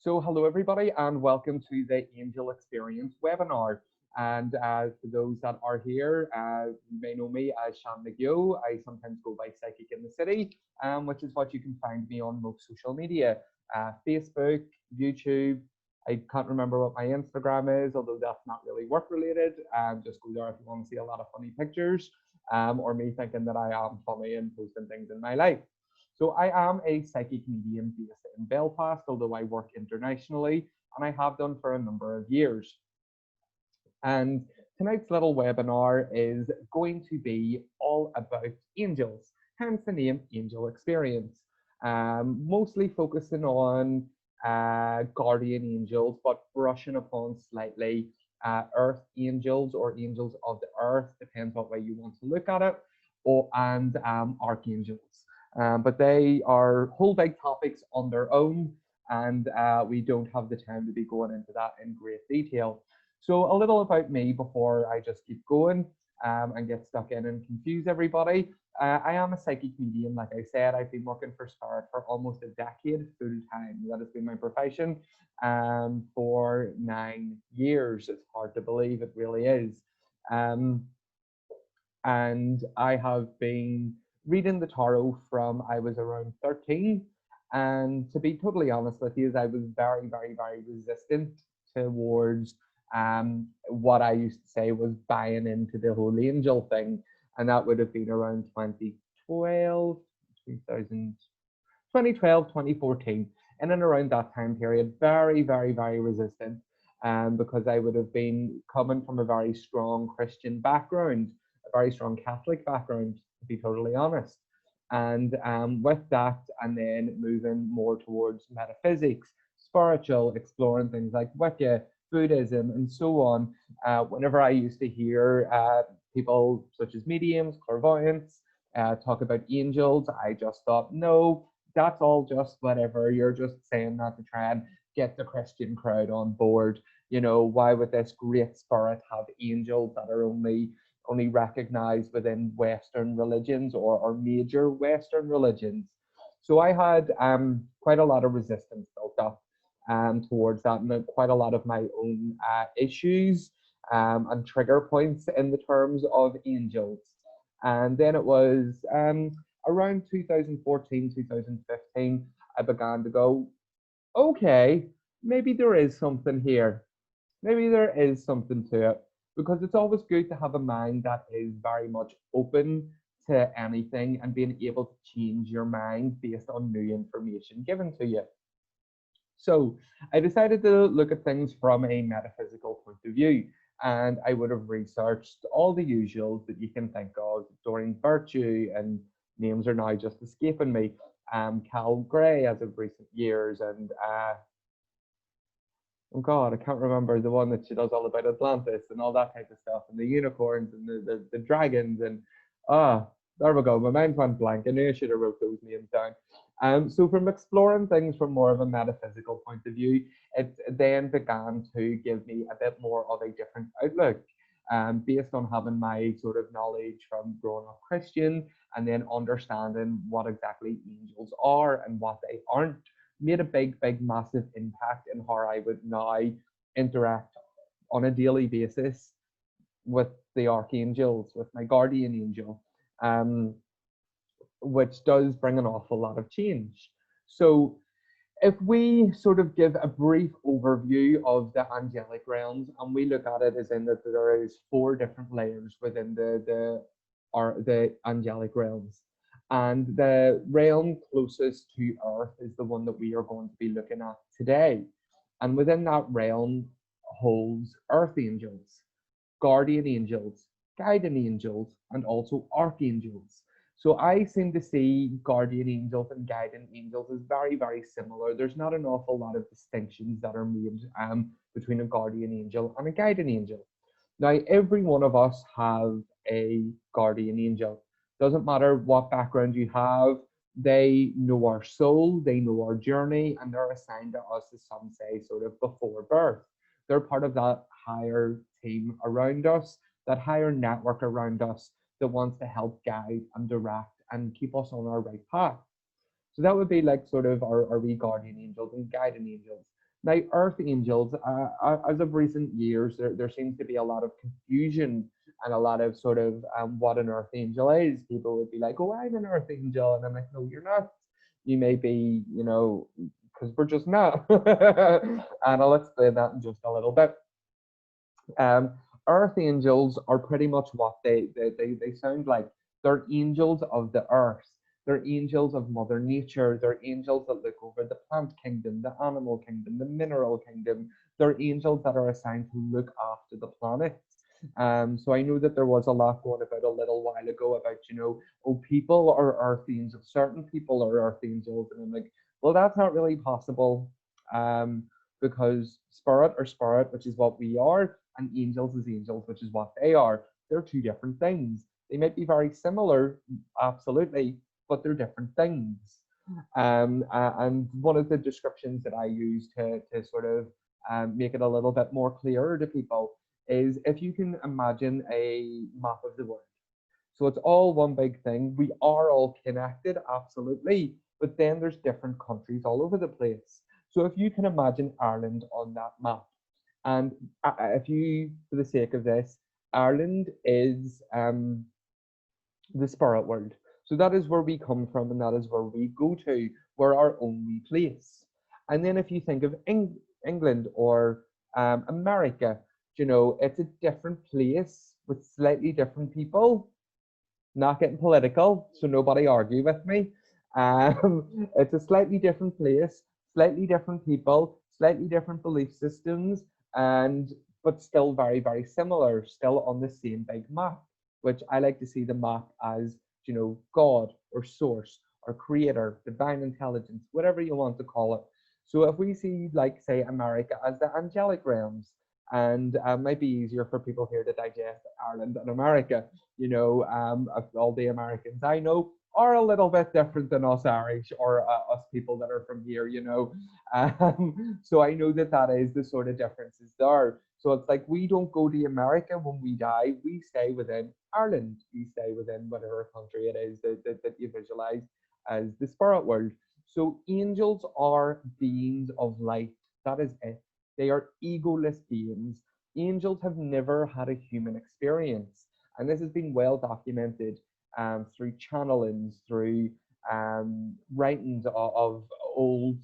So, hello everybody, and welcome to the Angel Experience webinar. And for those that are here, you may know me as Sean McGill. I sometimes go by Psychic in the City, which is what you can find me on most social media, Facebook, YouTube. I can't remember what my Instagram is, although that's not really work related. Just go there if you want to see a lot of funny pictures, or me thinking that I am funny and posting things in my life. So I am a psychic medium based in Belfast, although I work internationally, and I have done for a number of years. And tonight's little webinar is going to be all about angels, hence the name Angel Experience. Mostly focusing on guardian angels, but brushing upon slightly earth angels or angels of the earth, depends what way you want to look at it, and archangels. But they are whole big topics on their own, and we don't have the time to be going into that in great detail. So a little about me before I just keep going and get stuck in and confuse everybody. I am a psychic medium, like I said. I've been working for Spirit for almost a decade full time. That has been my profession for 9 years. It's hard to believe, it really is. Um, and I have been reading the tarot from I was around 13. And to be totally honest with you, I was very, very, very resistant towards what I used to say was buying into the whole angel thing. And that would have been around 2012, 2000, 2012, 2014, in and around that time period. Very, very, very resistant. Because I would have been coming from a very strong Christian background, a very strong Catholic background, to be totally honest. And with that, and then moving more towards metaphysics, spiritual, exploring things like Wicca, Buddhism, and so on. Whenever I used to hear people such as mediums, clairvoyants, talk about angels, I just thought, no, that's all just whatever. You're just saying that to try and get the Christian crowd on board. You know, why would this great spirit have angels that are only recognized within Western religions or major Western religions? So I had quite a lot of resistance built up towards that, and quite a lot of my own issues and trigger points in the terms of angels. And then it was around 2014, 2015, I began to go, okay, maybe there is something here. Maybe there is something to it, because it's always good to have a mind that is very much open to anything and being able to change your mind based on new information given to you. So I decided to look at things from a metaphysical point of view. And I would have researched all the usuals that you can think of: Doreen Virtue, and names are now just escaping me, Cal Gray as of recent years, and oh God, I can't remember the one that she does all about Atlantis and all that type of stuff, and the unicorns and the dragons, and there we go. My mind went blank. I knew I should have wrote those names down. So from exploring things from more of a metaphysical point of view, it then began to give me a bit more of a different outlook. Based on having my sort of knowledge from growing up Christian, and then understanding what exactly angels are and what they aren't, made a big, big, massive impact in how I would now interact on a daily basis with the archangels, with my guardian angel, which does bring an awful lot of change. So, if we sort of give a brief overview of the angelic realms, and we look at it as in that there is four different layers within the angelic realms. And the realm closest to Earth is the one that we are going to be looking at today. And within that realm holds earth angels, guardian angels, guiding angels, and also archangels. So I seem to see guardian angels and guiding angels as very, very similar. There's not an awful lot of distinctions that are made between a guardian angel and a guiding angel. Now, every one of us have a guardian angel. Doesn't matter what background you have, they know our soul, they know our journey, and they're assigned to us, as some say, sort of before birth. They're part of that higher team around us, that higher network around us that wants to help guide and direct and keep us on our right path. So that would be like sort of our wee guardian angels and guiding angels. Now, earth angels, as of recent years, there seems to be a lot of confusion and a lot of sort of what an earth angel is. People would be like, "Oh, I'm an earth angel," and I'm like, "No, you're not. You may be, because we're just not." And I'll explain that in just a little bit. Um, Earth angels are pretty much what they sound like. They're angels of the earth. They're angels of Mother Nature. They're angels that look over the plant kingdom, the animal kingdom, the mineral kingdom. They're angels that are assigned to look after the planet. So I know that there was a lot going about a little while ago about, oh, people are earth angels, certain people are earth angels. And I'm like, well, that's not really possible. Um, because spirit or spirit, which is what we are, and angels is angels, which is what they are. They're two different things. They might be very similar, absolutely, but they're different things. And one of the descriptions that I use to sort of make it a little bit more clearer to people is if you can imagine a map of the world. So it's all one big thing. We are all connected, absolutely, but then there's different countries all over the place. So if you can imagine Ireland on that map, and if you, for the sake of this, Ireland is the spirit world. So that is where we come from, and that is where we go to. We're our only place. And then if you think of England or America, it's a different place with slightly different people. Not getting political, so nobody argue with me. It's a slightly different place, slightly different people, slightly different belief systems, and but still very, very similar, still on the same big map, which I like to see the map as, God or source or creator, divine intelligence, whatever you want to call it. So if we see, like, say, America as the angelic realms, and it might be easier for people here to digest Ireland and America, all the Americans I know are a little bit different than us Irish or us people that are from here. So I know that that is the sort of differences there. So it's like we don't go to America when we die. We stay within Ireland. We stay within whatever country it is that you visualize as the spirit world. So angels are beings of light. That is it. They are egoless beings. Angels have never had a human experience. And this has been well documented through channelings, through writings of old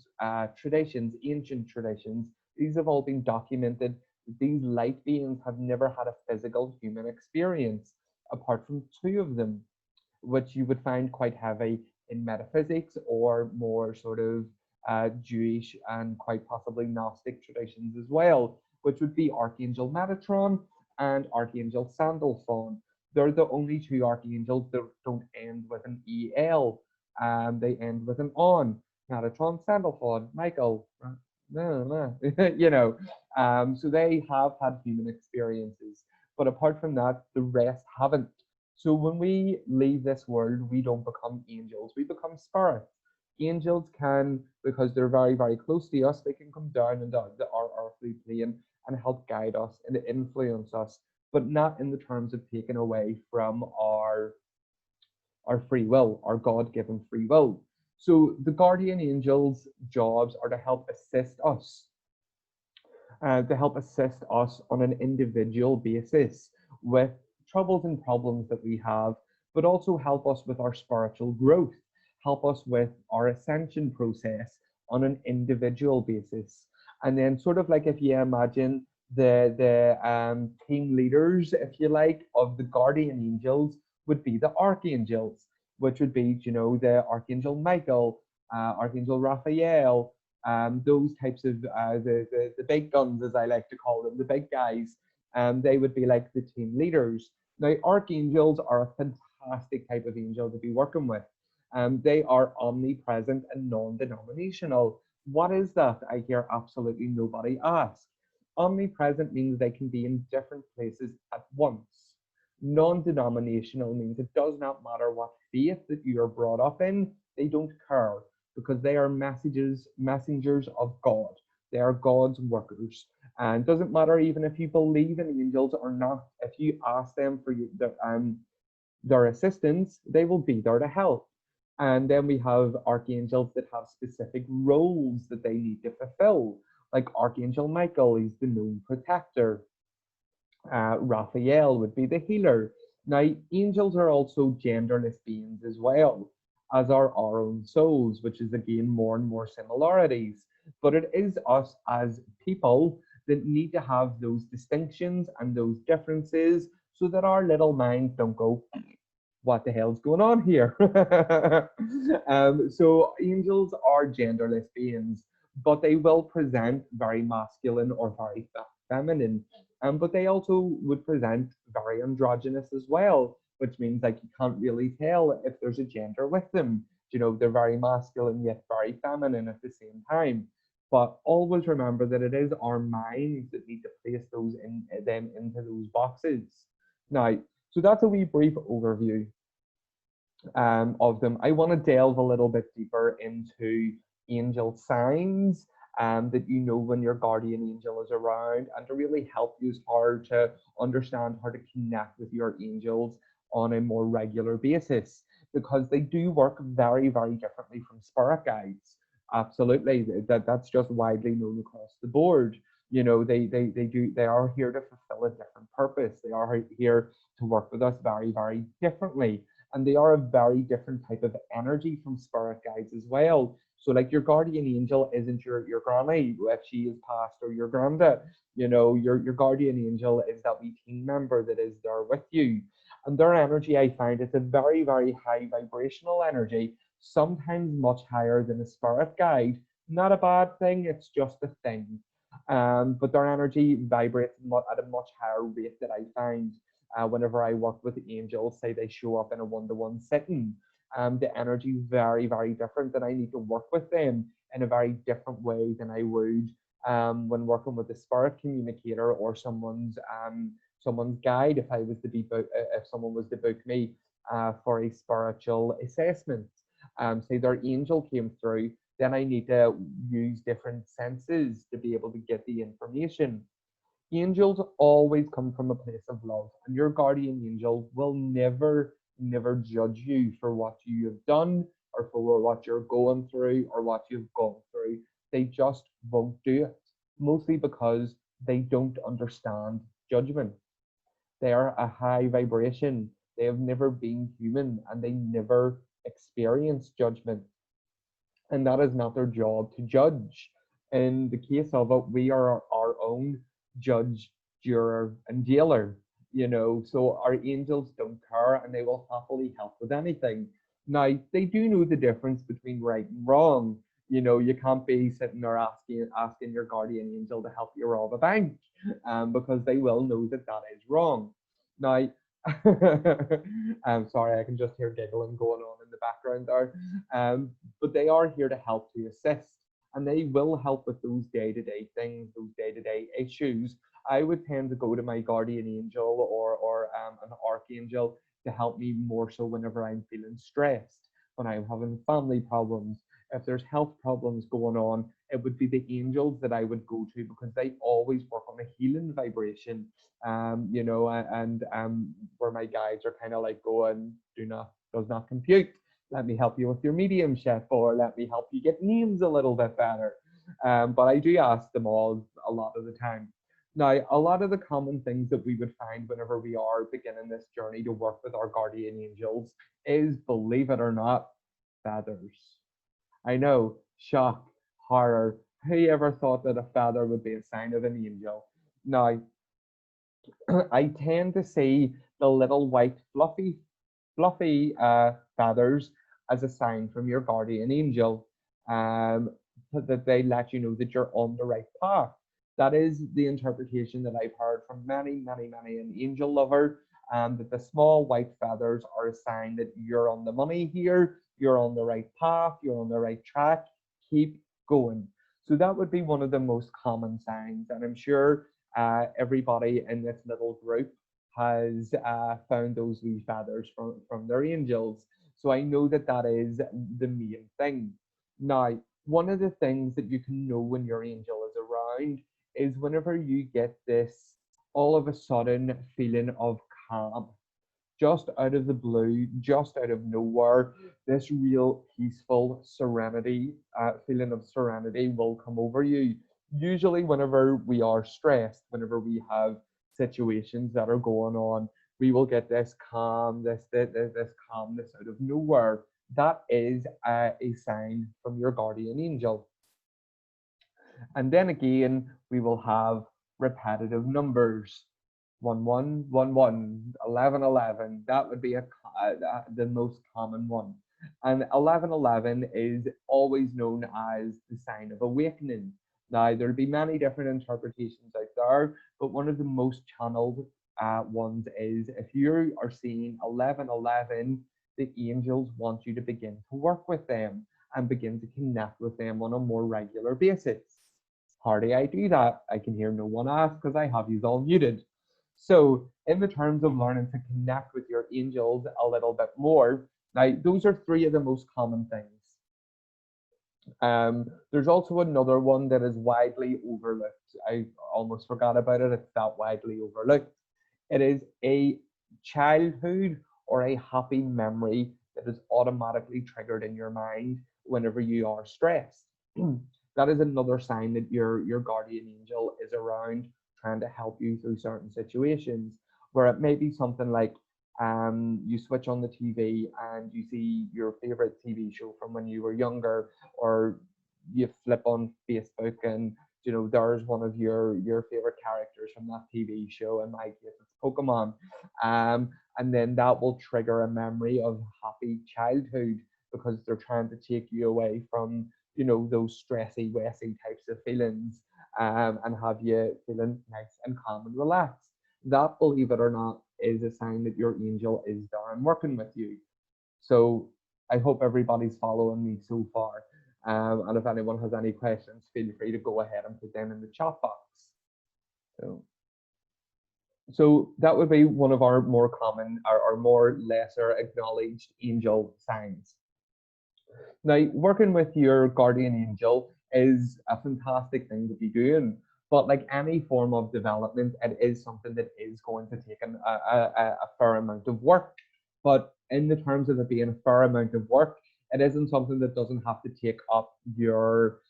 traditions, ancient traditions. These have all been documented. These light beings have never had a physical human experience, apart from two of them, which you would find quite heavy in metaphysics or more sort of Jewish and quite possibly Gnostic traditions as well, which would be Archangel Metatron and Archangel Sandalphon. They're the only two archangels that don't end with an EL. They end with an on. Metatron, Sandalphon, Michael, you know. So they have had human experiences, but apart from that, the rest haven't. So when we leave this world, we don't become angels, we become spirits. Angels can, because they're very, very close to us, they can come down into our earthly plane and help guide us and influence us, but not in the terms of taking away from our free will, our God-given free will. So the guardian angels' jobs are to help assist us on an individual basis with troubles and problems that we have, but also help us with our spiritual growth, help us with our ascension process on an individual basis. And then, sort of like if you imagine the team leaders, if you like, of the guardian angels would be the archangels, which would be, the Archangel Michael, Archangel Raphael, those types of the big guns, as I like to call them, the big guys. They would be like the team leaders. Now, archangels are a fantastic type of angel to be working with. They are omnipresent and non-denominational. What is that? I hear absolutely nobody ask. Omnipresent means they can be in different places at once. Non-denominational means it does not matter what faith that you are brought up in, they don't care because they are messengers of God. They are God's workers. And it doesn't matter even if you believe in angels or not, if you ask them for their assistance, they will be there to help. And then we have archangels that have specific roles that they need to fulfill. Like Archangel Michael, he's the known protector. Raphael would be the healer. Now, angels are also genderless beings as well, as are our own souls, which is again more and more similarities. But it is us as people that need to have those distinctions and those differences so that our little minds don't go, what the hell's going on here? So angels are genderless beings, but they will present very masculine or very feminine. But they also would present very androgynous as well, which means like you can't really tell if there's a gender with them. You know, they're very masculine yet very feminine at the same time. But always remember that it is our minds that need to place those in them into those boxes. Now, so that's a wee brief overview of them. I want to delve a little bit deeper into angel signs that you know when your guardian angel is around, and to really help you how to understand how to connect with your angels on a more regular basis, because they do work very, very differently from spirit guides. Absolutely, that's just widely known across the board. You know, they are here to fulfill a different purpose. They are here to work with us very, very differently, and they are a very different type of energy from spirit guides as well. So like your guardian angel isn't your granny if she is passed, or your granddad. You know, your guardian angel is that wee team member that is there with you. And their energy, I find, it's a very, very high vibrational energy, sometimes much higher than a spirit guide. Not a bad thing, it's just a thing. But their energy vibrates at a much higher rate that I find whenever I work with angels, say they show up in a one-to-one setting. The energy is very, very different, and I need to work with them in a very different way than I would when working with a spirit communicator or someone's guide. If I was to be if someone was to book me for a spiritual assessment, say their angel came through, then I need to use different senses to be able to get the information. Angels always come from a place of love, and your guardian angel will never, never judge you for what you have done, or for what you're going through, or what you've gone through. They just won't do it, mostly because they don't understand judgment. They are a high vibration. They have never been human, and they never experience judgment, and that is not their job to judge. In the case of it, we are our own judge, juror, and jailer. You know, so our angels don't care, and they will happily help with anything. Now, they do know the difference between right and wrong. You know, you can't be sitting there asking your guardian angel to help you rob a bank, because they will know that that is wrong. Now, I'm sorry, I can just hear giggling going on in the background there. But they are here to help, to assist, and they will help with those day-to-day things, those day-to-day issues. I would tend to go to my guardian angel or an archangel to help me more so whenever I'm feeling stressed, when I'm having family problems. If there's health problems going on, it would be the angels that I would go to, because they always work on a healing vibration. You know, and where my guides are kind of like going, do not, does not compute. Let me help you with your mediumship, or let me help you get names a little bit better. But I do ask them all a lot of the time. Now, a lot of the common things that we would find whenever we are beginning this journey to work with our guardian angels is, believe it or not, feathers. I know, shock, horror. Who ever thought that a feather would be a sign of an angel? Now, I tend to see the little white fluffy feathers as a sign from your guardian angel, um, that they let you know that you're on the right path. That is the interpretation that I've heard from many, many, many an angel lover, that the small white feathers are a sign that you're on the money here, you're on the right path, you're on the right track, keep going. So that would be one of the most common signs, and I'm sure everybody in this little group has found those wee feathers from their angels. So I know that that is the main thing. Now, one of the things that you can know when your angel is around is whenever you get this all of a sudden feeling of calm, just out of the blue, just out of nowhere, this real peaceful serenity, feeling of serenity will come over you. Usually, whenever we are stressed, whenever we have situations that are going on, we will get this calm, this calmness out of nowhere. That is a sign from your guardian angel. And then again, we will have repetitive numbers. 1111, 1111. That would be the most common one. And 1111 is always known as the sign of awakening. Now, there'll be many different interpretations out there, but one of the most channeled ones is if you are seeing 1111, the angels want you to begin to work with them and begin to connect with them on a more regular basis. How do I do that? I can hear no one ask because I have you all muted. So, in the terms of learning to connect with your angels a little bit more, now those are three of the most common things. There's also another one that is widely overlooked. I almost forgot about it. It's that widely overlooked. It is a childhood or a happy memory that is automatically triggered in your mind whenever you are stressed. That is another sign that your guardian angel is around trying to help you through certain situations where it may be something like you switch on the TV and you see your favorite TV show from when you were younger, or you flip on Facebook and there's one of your favorite characters from that TV show. In my case, it's Pokemon, and then that will trigger a memory of happy childhood because they're trying to take you away from those stressy, wessy types of feelings, and have you feeling nice and calm and relaxed. That, believe it or not, is a sign that your angel is there and working with you. So I hope everybody's following me so far. And if anyone has any questions, feel free to go ahead and put them in the chat box. So, so that would be one of our more common or more lesser acknowledged angel signs. Now, working with your guardian angel is a fantastic thing to be doing. But like any form of development, it is something that is going to take a fair amount of work. But in the terms of it being a fair amount of work, it isn't something that doesn't have to take up your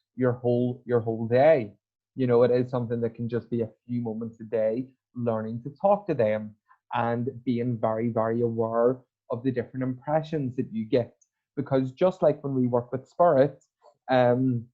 whole day. It is something that can just be a few moments a day learning to talk to them and being very, very aware of the different impressions that you get. Because just like when we work with spirits, um,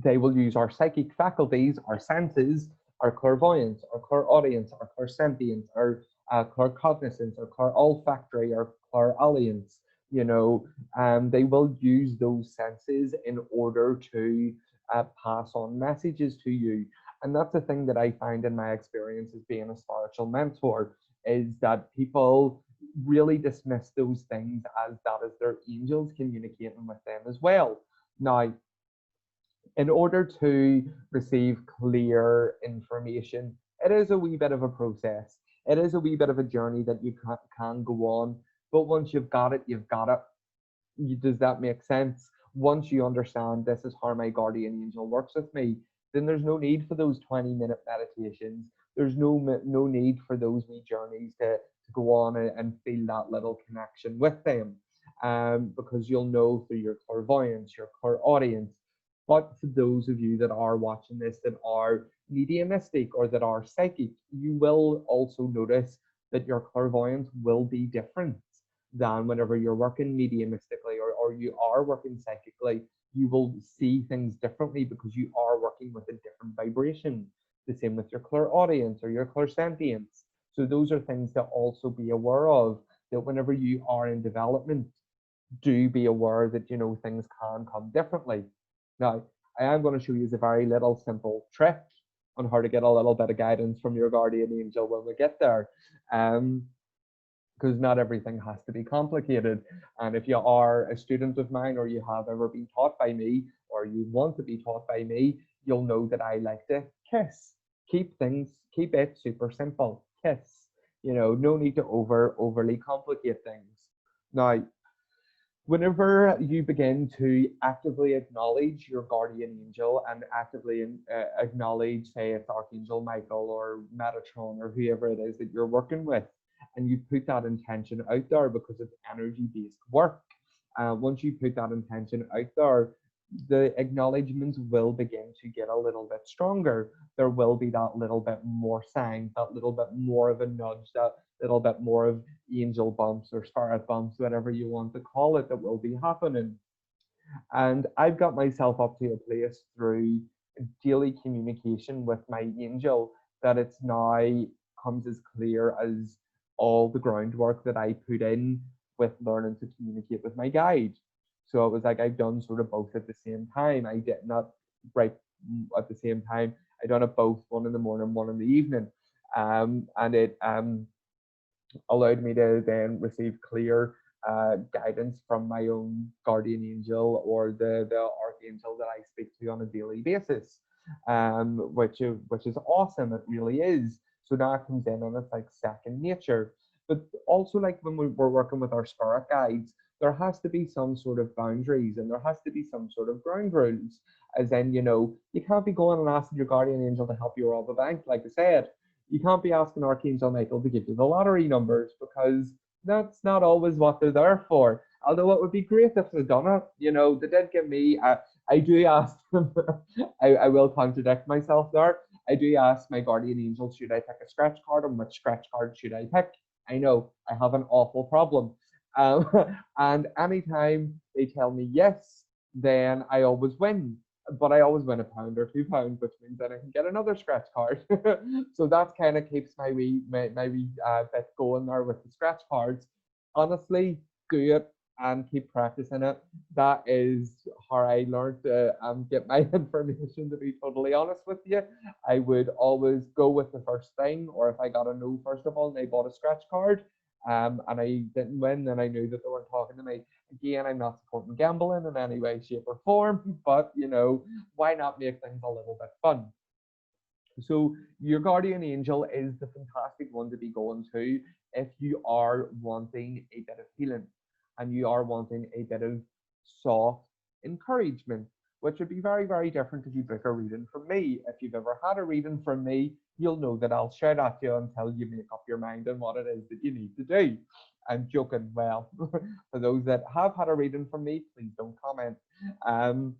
they will use our psychic faculties, our senses, our clairvoyance, our clairaudience, our clairsentience, our claircognizance, our clairolfactory, our clairalliance. They will use those senses in order to pass on messages to you. And that's the thing that I find in my experience as being a spiritual mentor is that people really dismiss those things as that is their angels communicating with them as well. Now, in order to receive clear information, it is a wee bit of a process. It is a wee bit of a journey that you can go on. But once you've got it, you've got it. Does that make sense? Once you understand this is how my guardian angel works with me, then there's no need for those 20-minute meditations. There's no need for those wee journeys to go on and feel that little connection with them. Because you'll know through your clairvoyance, your clairaudience. But for those of you that are watching this that are mediumistic or that are psychic, you will also notice that your clairvoyance will be different than whenever you're working mediumistically or you are working psychically. You will see things differently because you are working with a different vibration. The same with your clairaudience or your clairsentience. So those are things to also be aware of, that whenever you are in development, do be aware that things can come differently. Now, I am going to show you a very little simple trick on how to get a little bit of guidance from your guardian angel when we get there. Because not everything has to be complicated. And if you are a student of mine or you have ever been taught by me or you want to be taught by me, you'll know that I like to kiss. Keep it super simple. Kiss. No need to overly complicate things. Now, whenever you begin to actively acknowledge your guardian angel and actively acknowledge, say, it's Archangel Michael or Metatron or whoever it is that you're working with, and you put that intention out there because it's energy based work. Once you put that intention out there, the acknowledgements will begin to get a little bit stronger. There will be that little bit more sign, that little bit more of a nudge, that little bit more of angel bumps or spirit bumps, whatever you want to call it, that will be happening. And I've got myself up to a place through daily communication with my angel that it's now comes as clear as all the groundwork that I put in with learning to communicate with my guide. So it was like I've done sort of both at the same time. I did not right at the same time. I done it both, one in the morning, one in the evening. And it allowed me to then receive clear guidance from my own guardian angel or the archangel that I speak to on a daily basis, which is awesome. It really is. So now it comes in and it's like second nature. But also, like when we're working with our spirit guides, there has to be some sort of boundaries and there has to be some sort of ground rules. As in, you can't be going and asking your guardian angel to help you rob a bank, like I said. You can't be asking Archangel Michael to give you the lottery numbers because that's not always what they're there for. Although it would be great if they'd done it. They did give me, I do ask them, I will contradict myself there. I do ask my guardian angel, should I pick a scratch card and which scratch card should I pick? I know I have an awful problem. Um, and anytime they tell me yes, then I always win. But I always win £1 or £2, which means that I can get another scratch card. So that kind of keeps my wee bit going there with the scratch cards. Honestly, do it and keep practicing it. That is how I learned to get my information. To be totally honest with you, I would always go with the first thing, or if I got a no first of all, and they bought a scratch card, and I didn't win, then I knew that they weren't talking to me. Again, I'm not supporting gambling in any way, shape, or form, but why not make things a little bit fun? So your guardian angel is the fantastic one to be going to if you are wanting a bit of healing and you are wanting a bit of soft encouragement, which would be very, very different if you book a reading from me. If you've ever had a reading from me, you'll know that I'll shout at you until you make up your mind on what it is that you need to do. I'm joking. Well, for those that have had a reading from me, please don't comment. Um,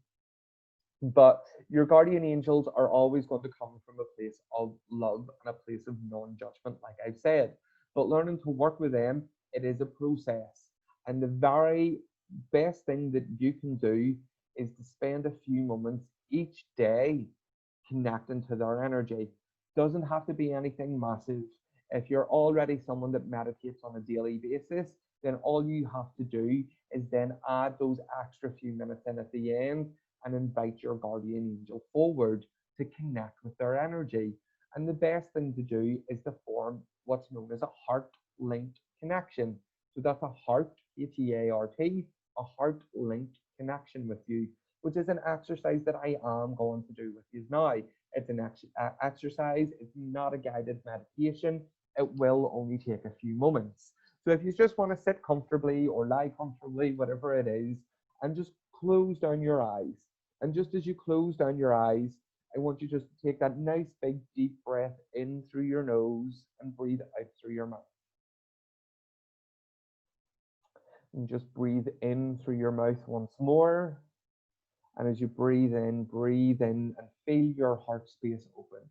but your guardian angels are always going to come from a place of love and a place of non-judgment, like I've said. But learning to work with them, it is a process. And the very best thing that you can do is to spend a few moments each day connecting to their energy. Doesn't have to be anything massive. If you're already someone that meditates on a daily basis, then all you have to do is then add those extra few minutes in at the end and invite your guardian angel forward to connect with their energy. And the best thing to do is to form what's known as a heart linked connection. So that's a heart, HEART, a heart linked connection with you, which is an exercise that I am going to do with you now. It's an exercise, it's not a guided meditation. It will only take a few moments. So if you just want to sit comfortably or lie comfortably, whatever it is, and just close down your eyes. And just as you close down your eyes, I want you just to take that nice big deep breath in through your nose and breathe out through your mouth. And just breathe in through your mouth once more. And as you breathe in and feel your heart space open.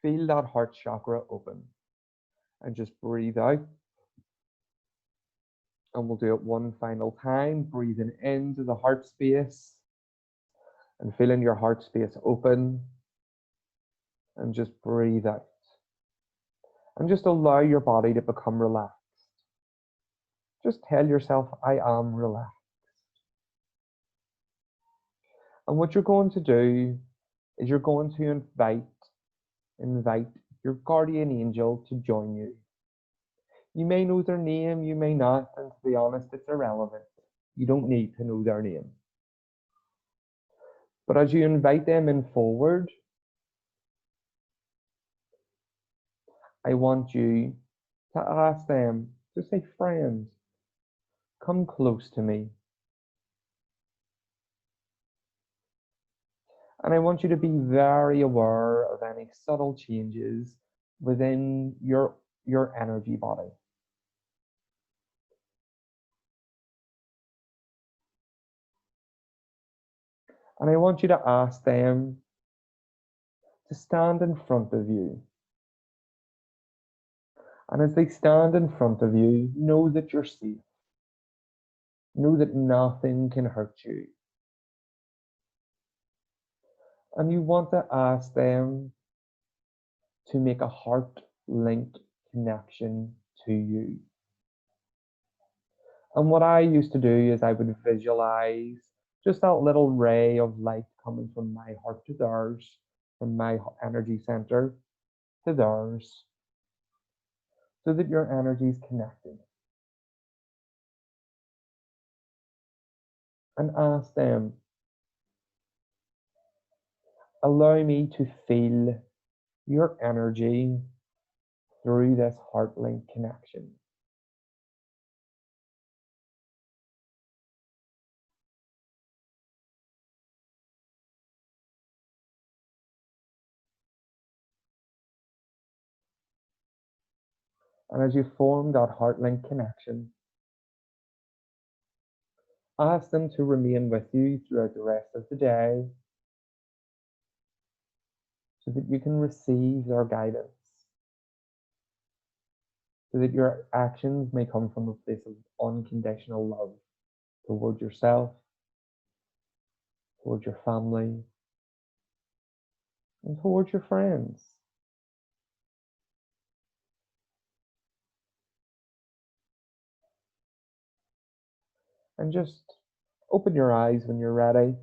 Feel that heart chakra open. And just breathe out. And we'll do it one final time, breathing into the heart space and feeling your heart space open. And just breathe out. And just allow your body to become relaxed. Just tell yourself, I am relaxed. And what you're going to do is you're going to invite your guardian angel to join you. You may know their name, you may not, and to be honest, it's irrelevant. You don't need to know their name. But as you invite them in forward, I want you to ask them to say, friends, come close to me. And I want you to be very aware of any subtle changes within your energy body. And I want you to ask them to stand in front of you. And as they stand in front of you, know that you're safe. Know that nothing can hurt you. And you want to ask them to make a heart link connection to you. And what I used to do is I would visualize just that little ray of light coming from my heart to theirs, from my energy center to theirs, so that your energy is connected. And ask them, allow me to feel your energy through this heart link connection. And as you form that heart link connection, ask them to remain with you throughout the rest of the day so that you can receive their guidance, so that your actions may come from a place of unconditional love towards yourself, towards your family, and towards your friends. And just open your eyes when you're ready.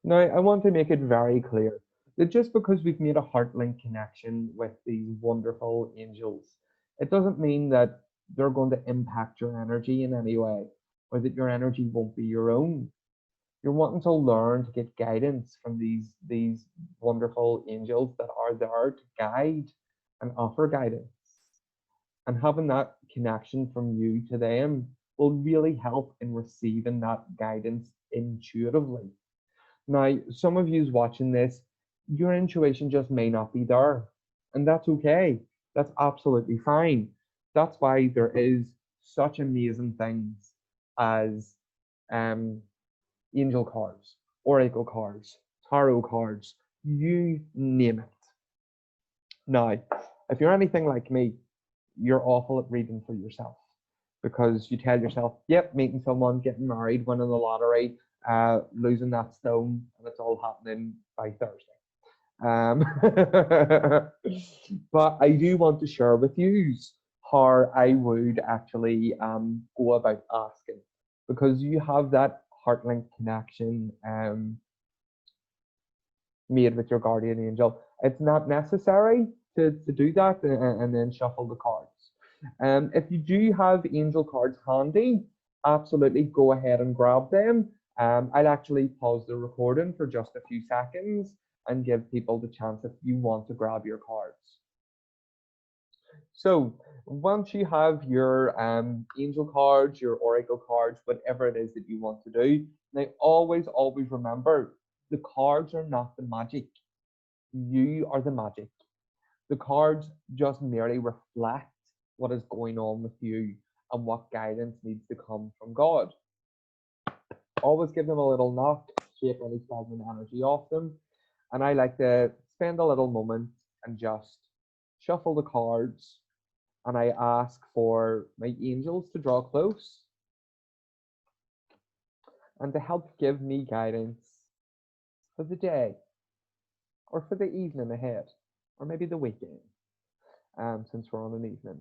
Now, I want to make it very clear that just because we've made a heart link connection with these wonderful angels, it doesn't mean that they're going to impact your energy in any way, or that your energy won't be your own. You're wanting to learn to get guidance from these wonderful angels that are there to guide and offer guidance. And having that connection from you to them will really help in receiving that guidance intuitively. Now, some of yous watching this, your intuition just may not be there. And that's okay. That's absolutely fine. That's why there is such amazing things as um, angel cards, oracle cards, tarot cards, you name it. Now, if you're anything like me, you're awful at reading for yourself because you tell yourself, yep, meeting someone, getting married, winning the lottery, losing that stone, and it's all happening by Thursday. Um, but I do want to share with you how I would actually go about asking because you have that heart link connection made with your guardian angel. It's not necessary to do that and then shuffle the cards. If you do have angel cards handy, absolutely go ahead and grab them. I'll actually pause the recording for just a few seconds and give people the chance if you want to grab your cards. So once you have your angel cards, your oracle cards, whatever it is that you want to do, now always remember the cards are not the magic. You are the magic. The cards just merely reflect what is going on with you and what guidance needs to come from God. Always give them a little knock, shake any stagnant energy off them. And I like to spend a little moment and just shuffle the cards. And I ask for my angels to draw close and to help give me guidance for the day or for the evening ahead, or maybe the weekend, since we're on an evening.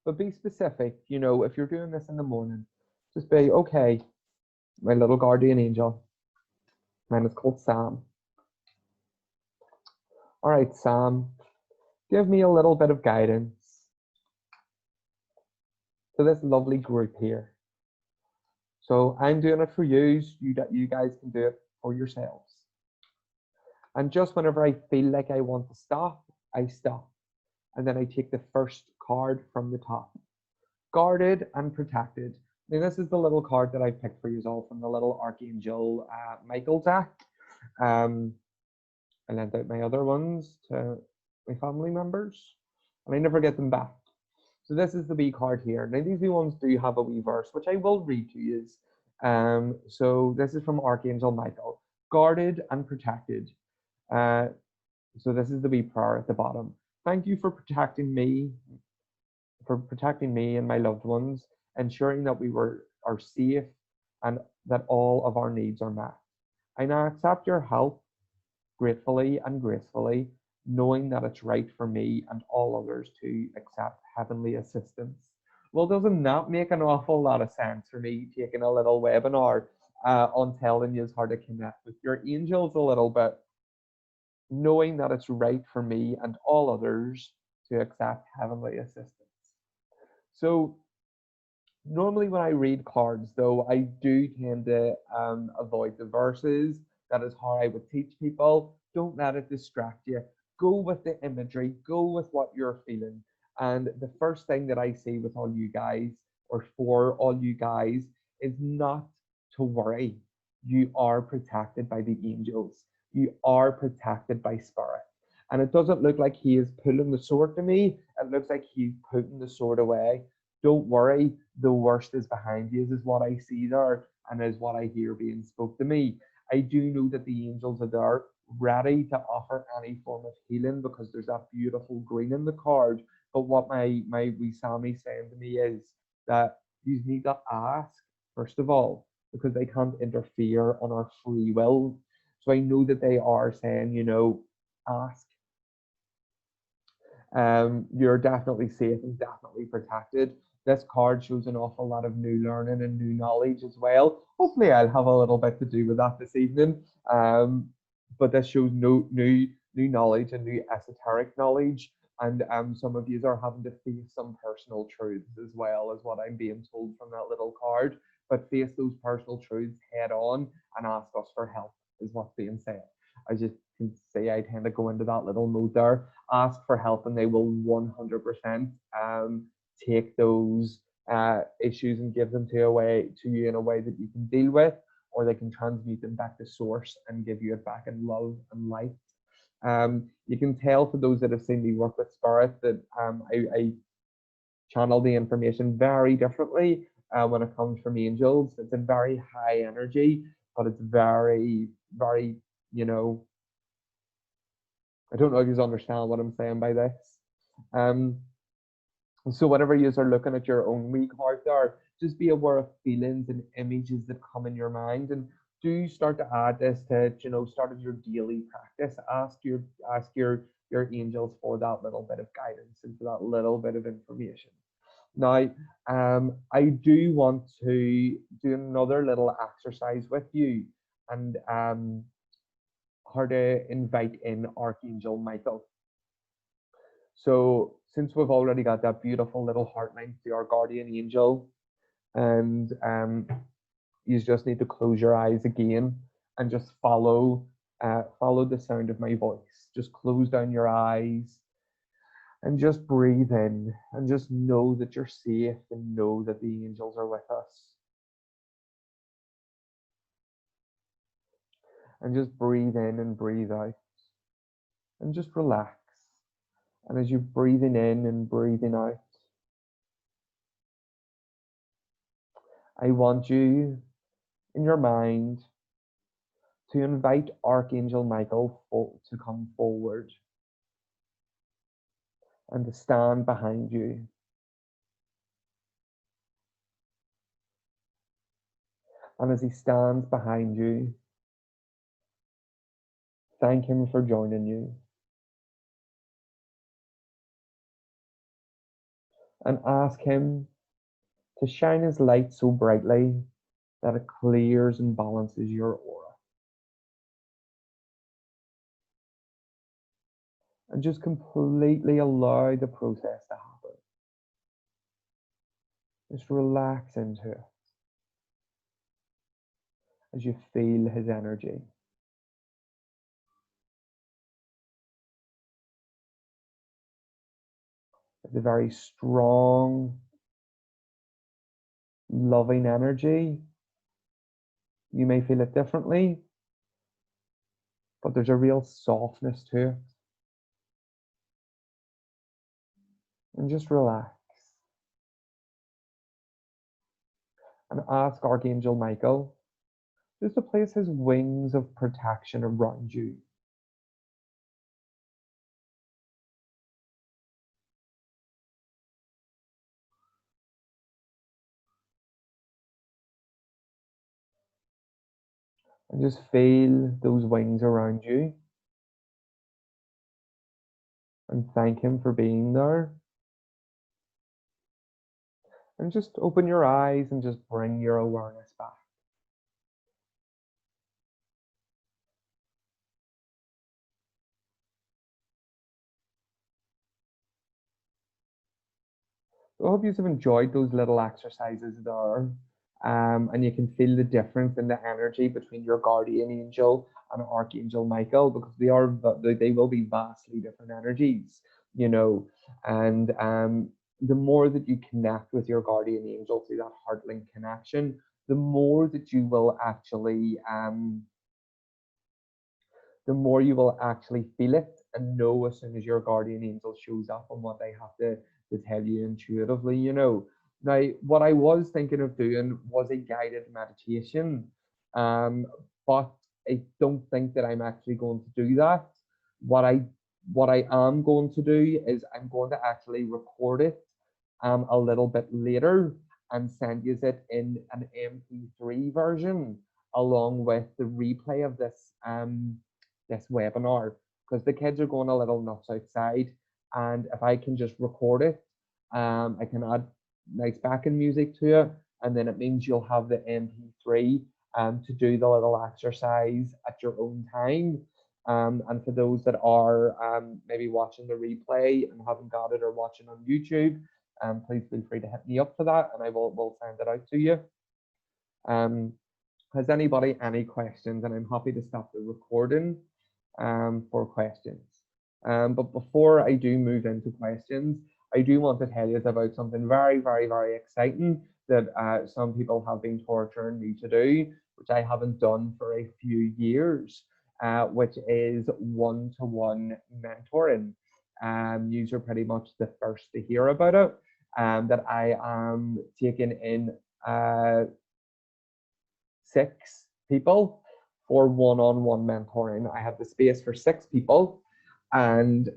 But be specific, if you're doing this in the morning, just be, okay, my little guardian angel, mine is called Sam. All right, Sam, give me a little bit of guidance to this lovely group here. So I'm doing it for you, you guys can do it for yourselves. And just whenever I feel like I want to stop, I stop. And then I take the first card from the top. Guarded and protected. Now this is the little card that I picked for you all from the little Archangel Michael deck. I lent out my other ones to my family members, and I never get them back. So this is the wee card here. Now these wee ones do have a wee verse, which I will read to you. So this is from Archangel Michael. guarded and protected. Uh, so this is the wee prayer at the bottom. Thank you for protecting me and my loved ones, ensuring that are safe and that all of our needs are met. I now accept your help gratefully and gracefully, knowing that it's right for me and all others to accept heavenly assistance. Well, doesn't that make an awful lot of sense for me taking a little webinar on telling you how to connect with your angels a little bit, knowing that it's right for me and all others to accept heavenly assistance. So normally when I read cards, though, I do tend to avoid the verses. That is how I would teach people. Don't let it distract you. Go with the imagery. Go with what you're feeling. And the first thing that I say with all you guys, or for all you guys, is not to worry. You are protected by the angels. You are protected by spirit. And it doesn't look like he is pulling the sword to me. It looks like he's putting the sword away. Don't worry, the worst is behind you, is what I see there and is what I hear being spoke to me. I do know that the angels are there ready to offer any form of healing because there's that beautiful green in the card. But what my wee Sammy saying to me is that you need to ask, first of all, because they can't interfere on our free will. So I know that they are saying, ask. You're definitely safe and definitely protected. This card shows an awful lot of new learning and new knowledge as well. Hopefully, I'll have a little bit to do with that this evening. But this shows new knowledge and new esoteric knowledge. And some of you are having to face some personal truths as well, as what I'm being told from that little card. But face those personal truths head on and ask us for help, is what's being said. I just can say I tend to go into that little mode there, ask for help, and they will 100% take those issues and give them to you in a way that you can deal with, or they can transmute them back to source and give you it back in love and light. You can tell for those that have seen me work with spirit that I channel the information very differently when it comes from angels. It's a very high energy, but it's very, very, I don't know if you understand what I'm saying by this. So whenever you are looking at your own wee card there, just be aware of feelings and images that come in your mind, and do start to add this to start of your daily practice. Ask your angels for that little bit of guidance and for that little bit of information. Now, I do want to do another little exercise with you, and how to invite in Archangel Michael. So since we've already got that beautiful little heart link to our guardian angel, and you just need to close your eyes again and just follow the sound of my voice. Just close down your eyes and just breathe in and just know that you're safe and know that the angels are with us. And just breathe in and breathe out and just relax. And as you're breathing in and breathing out, I want you in your mind to invite Archangel Michael to come forward and to stand behind you. And as he stands behind you, thank him for joining you. And ask him to shine his light so brightly that it clears and balances your aura. And just completely allow the process to happen. Just relax into it as you feel his energy. It's a very strong, loving energy. You may feel it differently, but there's a real softness to it. And just relax. And ask Archangel Michael just to place his wings of protection around you. And just feel those wings around you and thank him for being there. And just open your eyes and just bring your awareness back. I hope you've enjoyed those little exercises there. And you can feel the difference in the energy between your guardian angel and Archangel Michael, because they will be vastly different energies, you know. And the more that you connect with your guardian angel through that heart link connection, the more that you will actually the more you will actually feel it and know as soon as your guardian angel shows up and what they have to tell you intuitively, you know. Now, what I was thinking of doing was a guided meditation, um, but I don't think that I'm actually going to do that. What I what I am going to do is I'm going to actually record it a little bit later and send you it in an MP3 version along with the replay of this webinar, because the kids are going a little nuts outside, and if I can just record it, I can add nice backing music to it, and then it means you'll have the MP3 to do the little exercise at your own time. And for those that are maybe watching the replay and haven't got it or watching on YouTube, please feel free to hit me up for that, and I will send it out to you. Has anybody any questions? And I'm happy to stop the recording for questions. But before I do move into questions, I do want to tell you about something very, very, very exciting that some people have been torturing me to do, which I haven't done for a few years, which is one-to-one mentoring. You are pretty much the first to hear about it. That I am taking in 6 people for one-on-one mentoring. I have the space for 6 people, and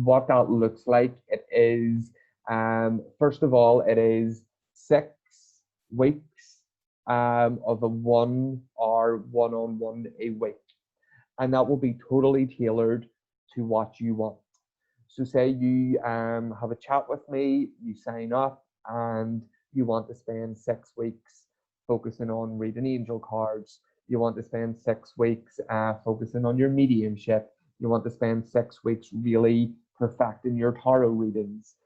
what that looks like, it is first of all, it is 6 weeks of a 1-hour one-on-one a week, and that will be totally tailored to what you want. So say you have a chat with me, you sign up, and you want to spend 6 weeks focusing on reading angel cards. You want to spend 6 weeks focusing on your mediumship. You want to spend 6 weeks really perfecting your tarot readings.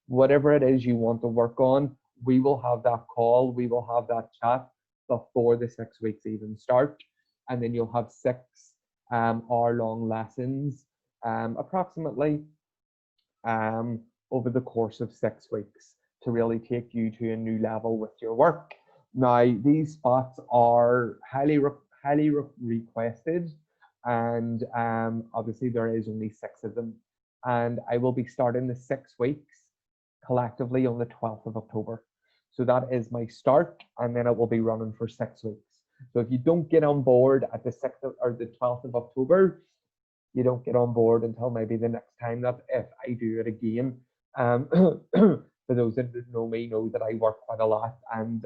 Whatever it is you want to work on, we will have that call, we will have that chat before the 6 weeks even start. And then you'll have 6 hour-long lessons, approximately over the course of 6 weeks, to really take you to a new level with your work. Now, these spots are highly requested, and obviously there is only 6 of them. And I will be starting the 6 weeks collectively on the 12th of October. So that is my start, and then it will be running for 6 weeks. So if you don't get on board at the 6th or the 12th of October, you don't get on board until maybe the next time that if I do it again. For those that know me know that I work quite a lot, and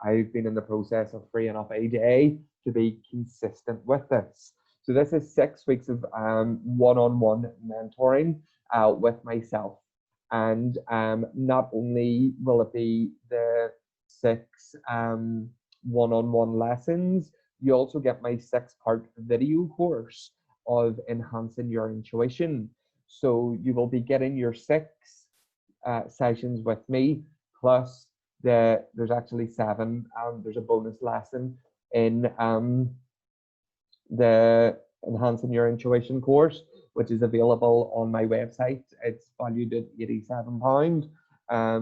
I've been in the process of freeing up a day to be consistent with this. So this is 6 weeks of one-on-one mentoring with myself. And not only will it be the 6 one-on-one lessons, you also get my 6-part video course of enhancing your intuition. So you will be getting your 6 sessions with me, plus there's actually 7, and there's a bonus lesson in the enhancing your intuition course, which is available on my website. It's valued at £87.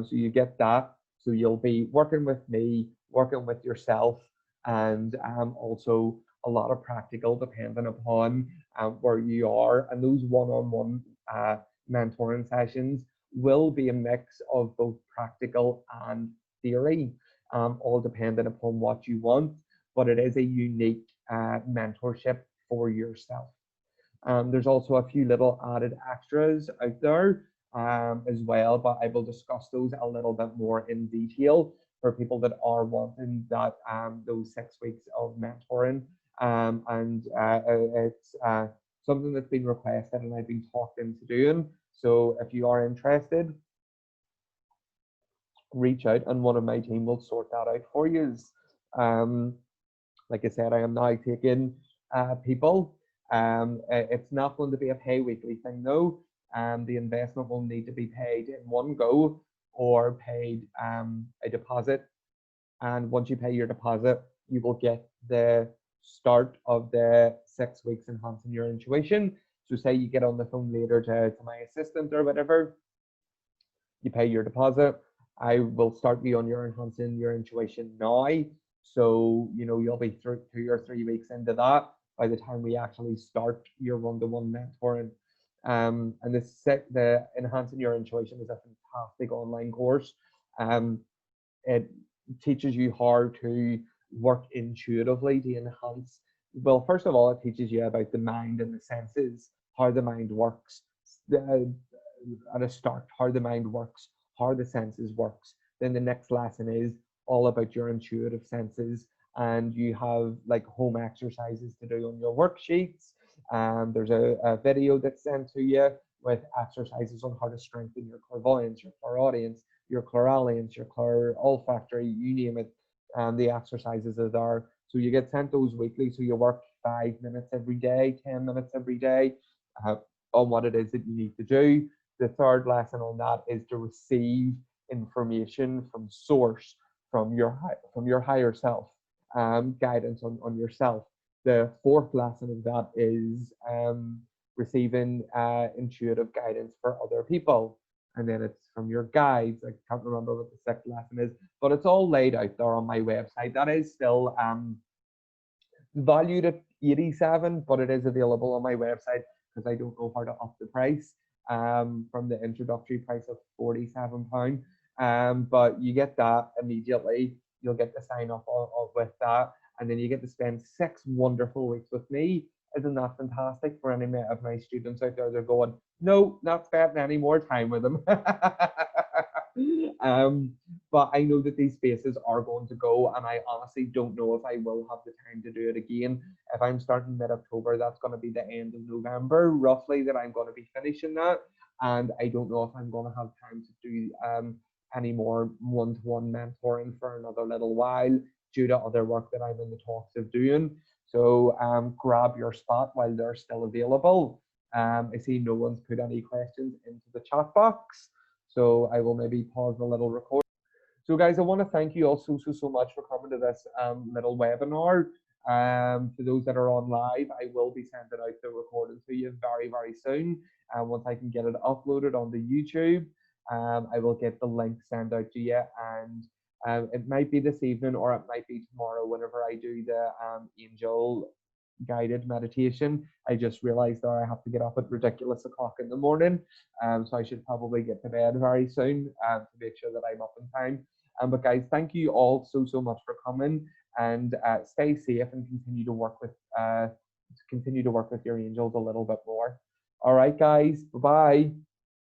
So you get that. So you'll be working with me, working with yourself, and also a lot of practical depending upon where you are. And those one-on-one mentoring sessions will be a mix of both practical and theory. all dependent upon what you want, but it is a unique mentorship for yourself. There's also a few little added extras out there as well, but I will discuss those a little bit more in detail for people that are wanting that those 6 weeks of mentoring. It's something that's been requested and I've been talked into doing. So if you are interested, reach out and one of my team will sort that out for you. Um, like I said, I am now taking people. It's not going to be a pay weekly thing, though. The investment will need to be paid in one go or paid a deposit. And once you pay your deposit, you will get the start of the 6 weeks enhancing your intuition. So say you get on the phone later to my assistant or whatever, you pay your deposit. I will start you on your enhancing your intuition now. So, you'll be 2 or 3 weeks into that by the time we actually start your one-to-one mentoring. And the enhancing your intuition is a fantastic online course. It teaches you how to work intuitively to enhance. Well, first of all, it teaches you about the mind and the senses, how the mind works. At a start, how the mind works, how the senses works. Then the next lesson is all about your intuitive senses, and you have like home exercises to do on your worksheets. There's a video that's sent to you with exercises on how to strengthen your clairvoyance, your clairaudience, your clairalience, your olfactory, you name it. The exercises are there. So you get sent those weekly. So you work 5 minutes every day, 10 minutes every day on what it is that you need to do. The third lesson on that is to receive information from source, from your higher self, guidance on yourself. The fourth lesson of that is receiving intuitive guidance for other people. And then it's from your guides. I can't remember what the sixth lesson is, but it's all laid out there on my website. That is still valued at 87, but it is available on my website because I don't know how to up the price from the introductory price of £47. But you get that immediately. You'll get to sign up with that, and then you get to spend 6 wonderful weeks with me. Isn't that fantastic for any of my students out there? They're going, no, not spending any more time with them. But I know that these spaces are going to go, and I honestly don't know if I will have the time to do it again. If I'm starting mid-October, that's going to be the end of November, roughly, that I'm going to be finishing that. And I don't know if I'm going to have time to do any more one-to-one mentoring for another little while due to other work that I'm in the talks of doing. So grab your spot while they're still available. I see no one's put any questions into the chat box. So I will maybe pause the little record. So guys, I want to thank you all so much for coming to this little webinar. For those that are on live, I will be sending out the recording to you very soon. And once I can get it uploaded onto YouTube, I will get the link sent out to you. And it might be this evening or it might be tomorrow whenever I do the angel guided meditation. I just realized that I have to get up at ridiculous o'clock in the morning. So I should probably get to bed very soon to make sure that I'm up in time. But guys, thank you all so much for coming, and stay safe and continue to work with your angels a little bit more. All right, guys. Bye-bye.